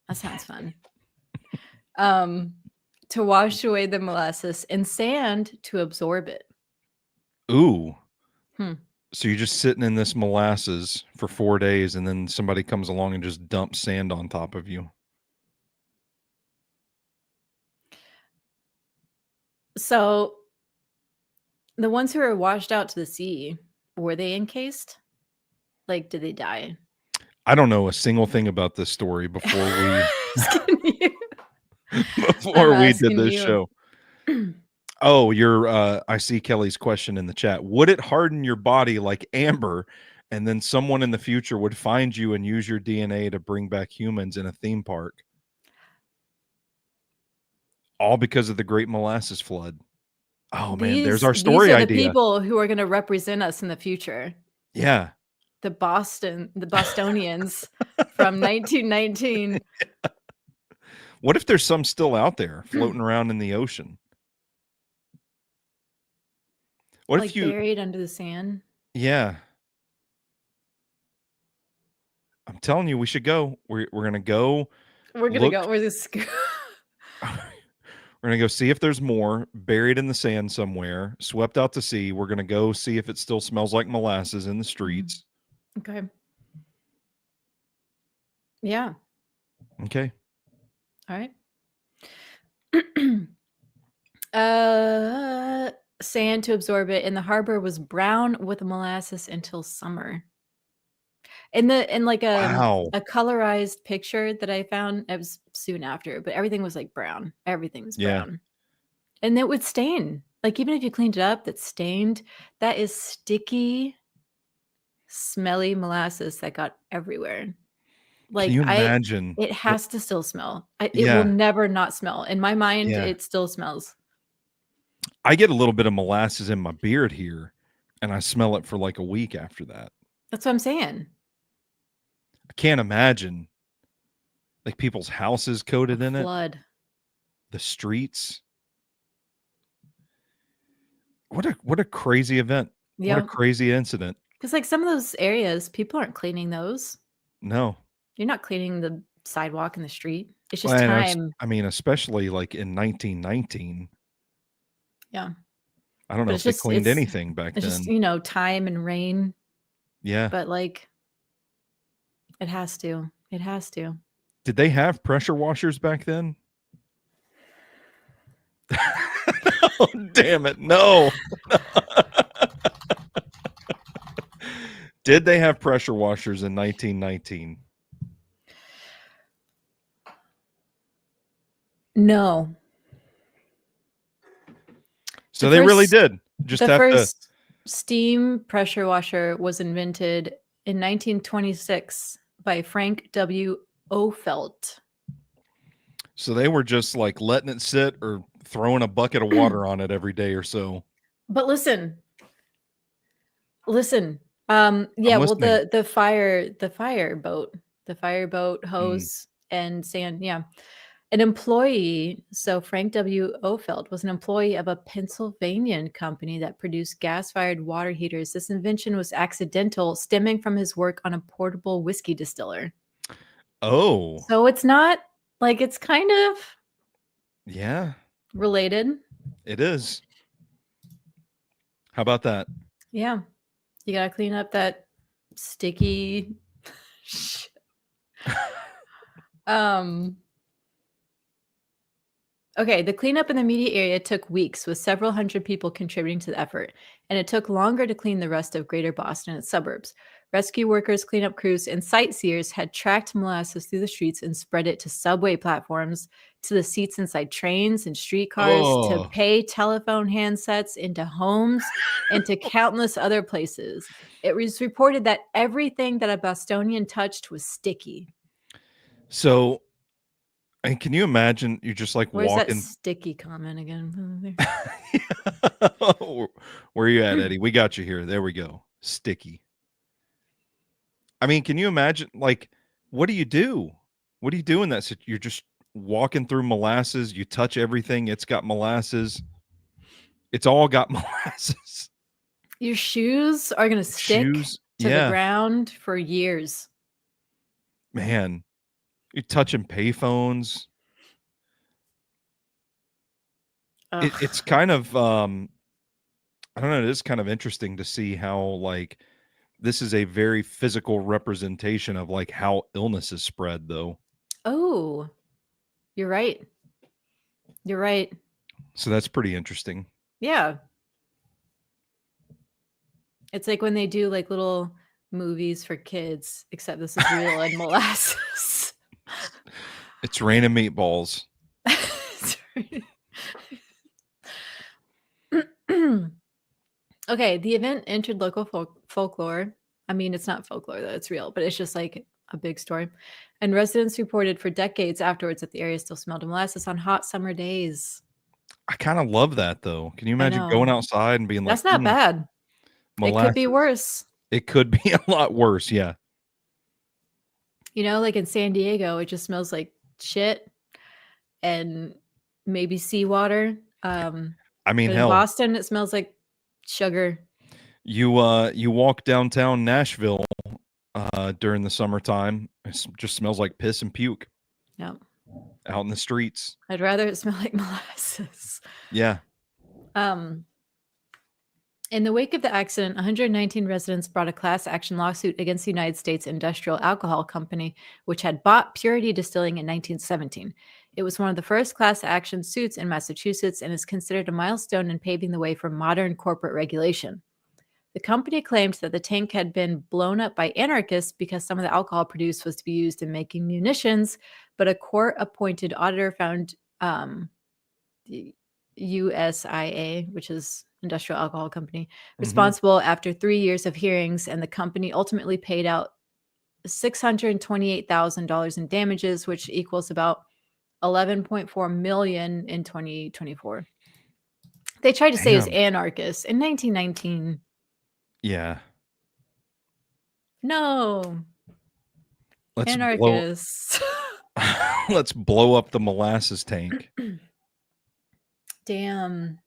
That sounds fun. Um, to wash away the molasses and sand to absorb it. Ooh. Hmm. So you're just sitting in this molasses for 4 days, and then somebody comes along and just dumps sand on top of you. So the ones who were washed out to the sea, were they encased? Like, did they die? I don't know a single thing about this story before we Just kidding you. I'm before we did asking this you. show. Oh, you're I see Kelly's question in the chat. Would it harden your body like amber and then someone in the future would find you and use your DNA to bring back humans in a theme park? All because of the Great Molasses Flood. Oh man, there's These our these story are the idea. people who are gonna represent us in the future. Yeah. The Bostonians from 1919. What if there's some still out there floating around in the ocean? What if Like, you buried under the sand. Yeah. I'm telling you we should go. We're going to go We're gonna look go where this We're going to go see if there's more buried in the sand somewhere, swept out to sea. We're going to go see if it still smells like molasses in the streets. Okay. Yeah. Okay. All right. Sand to absorb it in the harbor was brown with molasses until summer. In like Wow. a colorized picture that I found, it was soon after, but everything was like brown. Everything was Yeah. brown. And it would stain. Like, even if you cleaned it up, that's stained. That is sticky, smelly molasses that got everywhere. Can Like, you imagine? it has to still smell. It will Yeah. never not smell. In my mind, Yeah. it still smells. I get a little bit of molasses in my beard here and I smell it for like a week after that. That's what I'm saying. I can't imagine like people's houses coated in it, Flood. the streets. What a crazy event. What a Yeah. crazy incident. Because, like, some of those areas, people aren't cleaning those. No. You're not cleaning the sidewalk in the street. It's Well, just and time. I mean, especially like in 1919. Yeah. I don't know But if they cleaned anything back it's just, then. time and rain. Yeah. But, like, it has to. It has to. Did they have pressure washers back then? Oh, damn it. No. Did they have pressure washers in 1919? No. So they really did. The first steam pressure washer was invented in 1926 by Frank W. Ofelt. So they were just like letting it sit or throwing a bucket of water on it every day or so. But listen. I'm Yeah, well, listening. the fireboat hose and sand. Yeah. An employee, so Frank W. Ofelt was an employee of a Pennsylvania company that produced gas-fired water heaters. This invention was accidental, stemming from his work on a portable whiskey distiller. Oh. So it's not like, it's kind of related. It is. How about that? Yeah. You got to clean up that sticky shit. Okay, the cleanup in the immediate area took weeks, with several hundred people contributing to the effort, and it took longer to clean the rest of Greater Boston and its suburbs. Rescue workers, cleanup crews, and sightseers had tracked molasses through the streets and spread it to subway platforms, to the seats inside trains and streetcars, to pay telephone handsets, into homes, and to countless other places. It was reported that everything that a Bostonian touched was sticky. So, and can you imagine you're just like Where's that walking? sticky comment again? Where are you at, Eddie? We got you here. There we go. Sticky. I mean, can you imagine? Like, what do you do? What do you do in that? You're just walking through molasses. You touch everything. It's got molasses. It's all got molasses. Your shoes are going to stick to the ground for years. Man, you're touching payphones. It's kind of, I don't know. It is kind of interesting to see how, like, this is a very physical representation of like how illness is spread, though. Oh, you're right. You're right. So that's pretty interesting. Yeah. It's like when they do like little movies for kids, except this is real and molasses. It's raining meatballs. Okay, the event entered local folklore. I mean, it's not folklore though, it's real, but it's just like a big story. And residents reported for decades afterwards that the area still smelled of molasses on hot summer days. I kind of love that though. Can you I imagine going know. outside and being like, That's not bad. It could be molasses? worse. It could be a lot worse. Yeah. You know, like in San Diego, it just smells like shit and maybe seawater. I mean, But in hell, Boston, it smells like sugar. you walk downtown Nashville during the summertime, it just smells like piss and puke Yeah. out in the streets. I'd rather it smell like molasses. Yeah. In the wake of the accident, 119 residents brought a class action lawsuit against the United States Industrial Alcohol Company, which had bought Purity Distilling in 1917. It was one of the first class action suits in Massachusetts and is considered a milestone in paving the way for modern corporate regulation. The company claimed that the tank had been blown up by anarchists because some of the alcohol produced was to be used in making munitions, but a court-appointed auditor found the USIA, which is Industrial Alcohol Company, responsible after 3 years of hearings, and the company ultimately paid out $628,000 in damages, which equals about $11.4 million in 2024. They tried to say it was Damn. anarchists in 1919. Yeah. No, Let's blow anarchists. let's blow up the molasses tank. Damn.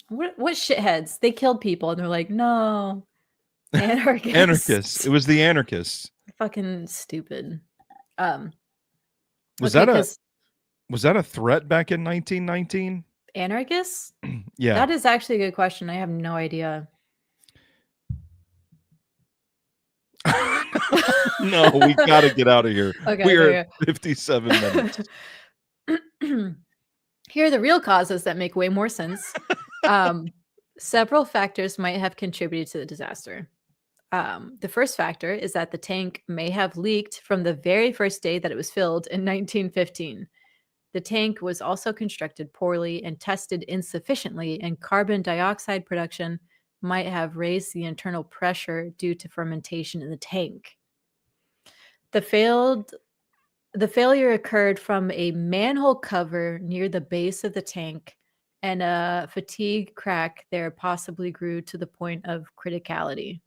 What shitheads? They killed people and they're like, no, anarchists. Anarchists. It was the anarchists. Fucking stupid. Was Okay, that a because was that a threat back in 1919? anarchists? Yeah. That is actually a good question. I have no idea. No, we got to get out of here. Okay, We are okay. at 57 minutes. Here are the real causes that make way more sense. Several factors might have contributed to the disaster. The first factor is that the tank may have leaked from the very first day that it was filled in 1915. The tank was also constructed poorly and tested insufficiently, and carbon dioxide production might have raised the internal pressure due to fermentation in the tank. The failure occurred from a manhole cover near the base of the tank, and a fatigue crack there possibly grew to the point of criticality.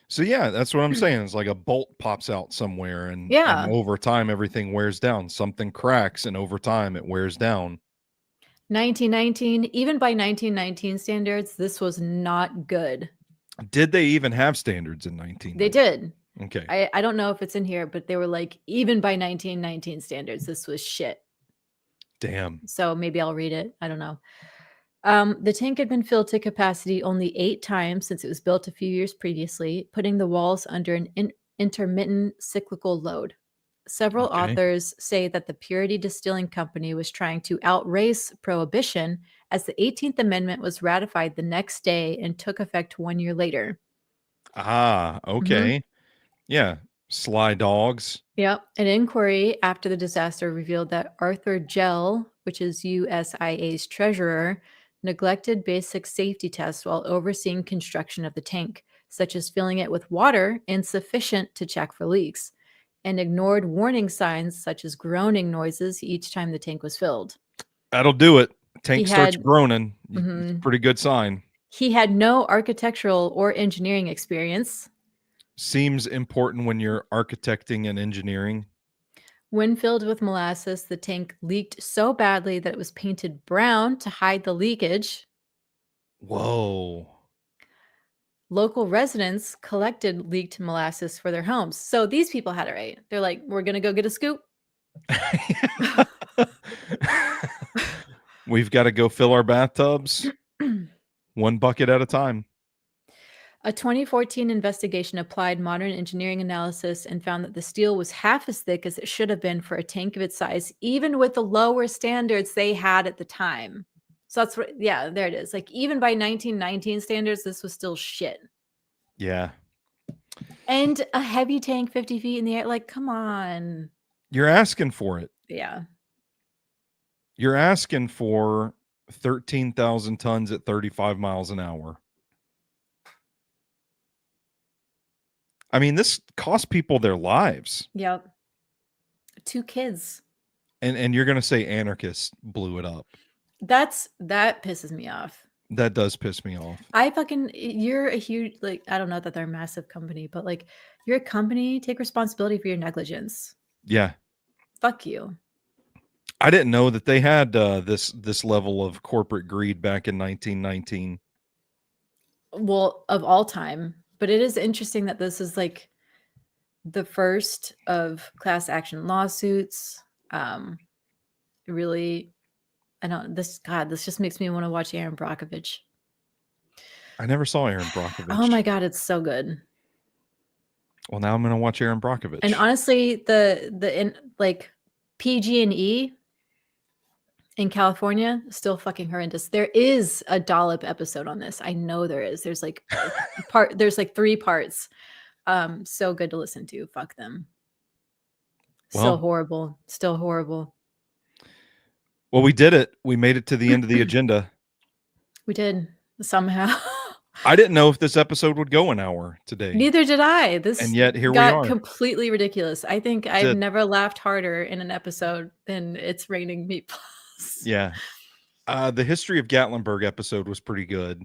So yeah, that's what I'm saying. It's like a bolt pops out somewhere and Yeah. over time everything wears down. Something cracks and over time it wears down. 1919, even by 1919 standards, this was not good. Did they even have standards in 1919? They did. Okay. I don't know if it's in here, but they were like, even by 1919 standards, this was shit. Damn. So maybe I'll read it. I don't know. The tank had been filled to capacity only 8 times since it was built a few years previously, putting the walls under an intermittent cyclical load. Several authors say that the Purity Distilling Company was trying to outrace prohibition, as the 18th Amendment was ratified the next day and took effect 1 year later. Ah, okay. Yeah. Sly dogs. Yep. An inquiry after the disaster revealed that Arthur Gell, which is USIA's treasurer, neglected basic safety tests while overseeing construction of the tank, such as filling it with water insufficient to check for leaks, and ignored warning signs such as groaning noises each time the tank was filled. That'll do it. Tank He starts had- groaning. It's a pretty good sign. He had no architectural or engineering experience. Seems important when you're architecting and engineering. When filled with molasses, the tank leaked so badly that it was painted brown to hide the leakage. Whoa. Local residents collected leaked molasses for their homes. So these people had it right. They're like, we're going to go get a scoop. We've got to go fill our bathtubs 1 bucket at a time. A 2014 investigation applied modern engineering analysis and found that the steel was half as thick as it should have been for a tank of its size, even with the lower standards they had at the time. So that's what, yeah, there it is. Like even by 1919 standards, this was still shit. Yeah. And a heavy tank 50 feet in the air. Like, come on. You're asking for it. Yeah. You're asking for 13,000 tons at 35 miles an hour. I mean, this costs people their lives. Yep. 2 kids. And you're going to say anarchists blew it up. That pisses me off. That does piss me off. You're a huge, like, I don't know that they're a massive company, but like, you're a company, take responsibility for your negligence. Yeah. Fuck you. I didn't know that they had this level of corporate greed back in 1919. Well, of all time. But it is interesting that this is like the first of class action lawsuits. Really, this just makes me want to watch Aaron Brockovich. I never saw Aaron Brockovich. Oh my God, it's so good. Well, now I'm going to watch Aaron Brockovich. And honestly, like PG&E in California, still fucking horrendous. There is a dollop episode on this. I know there is. There's like there's like 3 parts. So good to listen to. Fuck them. Still horrible. Still horrible. Well, we did it. We made it to the end of the agenda. We did somehow. I didn't know if this episode would go an hour today. Neither did I. And yet here got we are. Completely ridiculous. I think I've never laughed harder in an episode than It's Raining Meatballs. Yeah. The History of Gatlinburg episode was pretty good.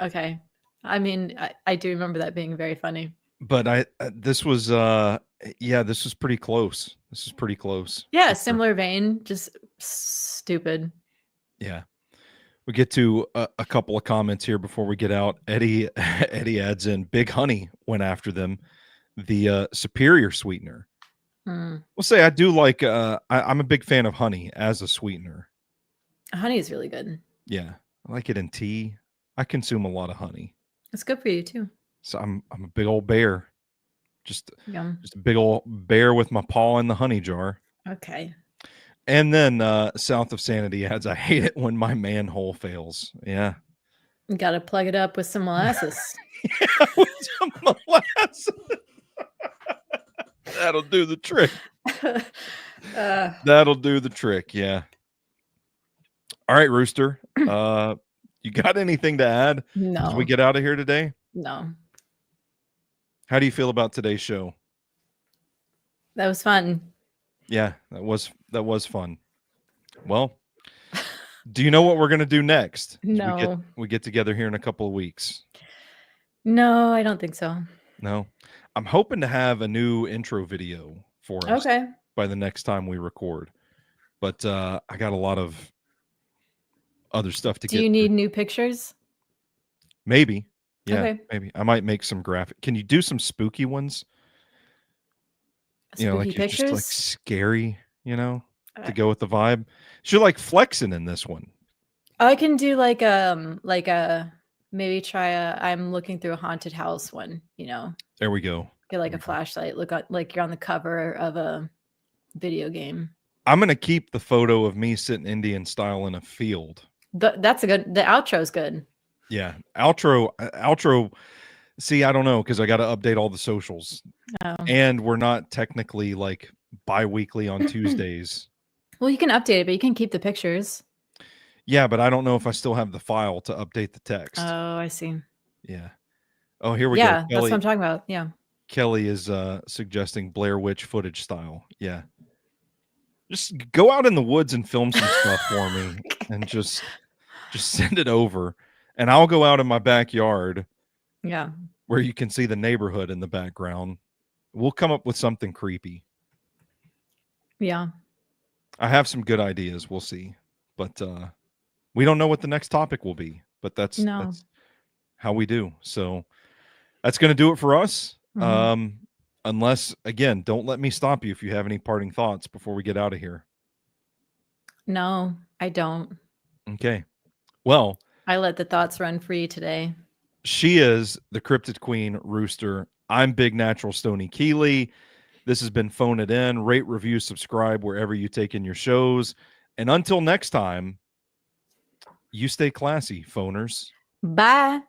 Okay. I mean, I do remember that being very funny. But this was this was pretty close. This is pretty close. Yeah, similar vein, just stupid. Yeah. We get to a couple of comments here before we get out. Eddie adds in, Big Honey went after them, the superior sweetener. We'll say I do like, I'm a big fan of honey as a sweetener. Honey is really good. Yeah. I like it in tea. I consume a lot of honey. It's good for you too. So I'm a big old bear. Just a big old bear with my paw in the honey jar. Okay. And then South of Sanity adds, I hate it when my manhole fails. Yeah. You got to plug it up with some molasses. Yeah, with some molasses. That'll do the trick. That'll do the trick. Yeah. All right, Rooster. You got anything to add as we get out of here today? No. How do you feel about today's show? That was fun. Yeah, that was fun. Well, do you know what we're going to do next? No. We get together here in a couple of weeks. No, I don't think so. No. I'm hoping to have a new intro video for us by the next time we record. But I got a lot of other stuff to get. Do you need new pictures? Maybe. Yeah, maybe. I might make some graphic. Can you do some spooky ones? Spooky like pictures? Just like scary, to go with the vibe. She's like flexing in this one. I can do like maybe try I'm looking through a haunted house one, There we go. Get like a flashlight, look like you're on the cover of a video game. I'm going to keep the photo of me sitting Indian style in a field. The outro's good. Yeah. Outro. See, I don't know, because I got to update all the socials. Oh. And we're not technically like bi-weekly on Tuesdays. Well, you can update it, but you can keep the pictures. Yeah, but I don't know if I still have the file to update the text. Oh, I see. Yeah. Oh, here we go. Yeah, that's what I'm talking about. Yeah. Kelly is suggesting Blair Witch footage style. Yeah. Just go out in the woods and film some stuff for me and just send it over. And I'll go out in my backyard. Yeah. Where you can see the neighborhood in the background. We'll come up with something creepy. Yeah. I have some good ideas. We'll see. But we don't know what the next topic will be. But that's how we do. So that's going to do it for us. Mm-hmm. Unless, again, don't let me stop you if you have any parting thoughts before we get out of here. No, I don't. Okay. Well, I let the thoughts run free today. She is the Cryptid Queen, Rooster. I'm Big Natural Stoney Keeley. This has been Phone It In. Rate, review, subscribe wherever you take in your shows. And until next time, you stay classy, phoners. Bye.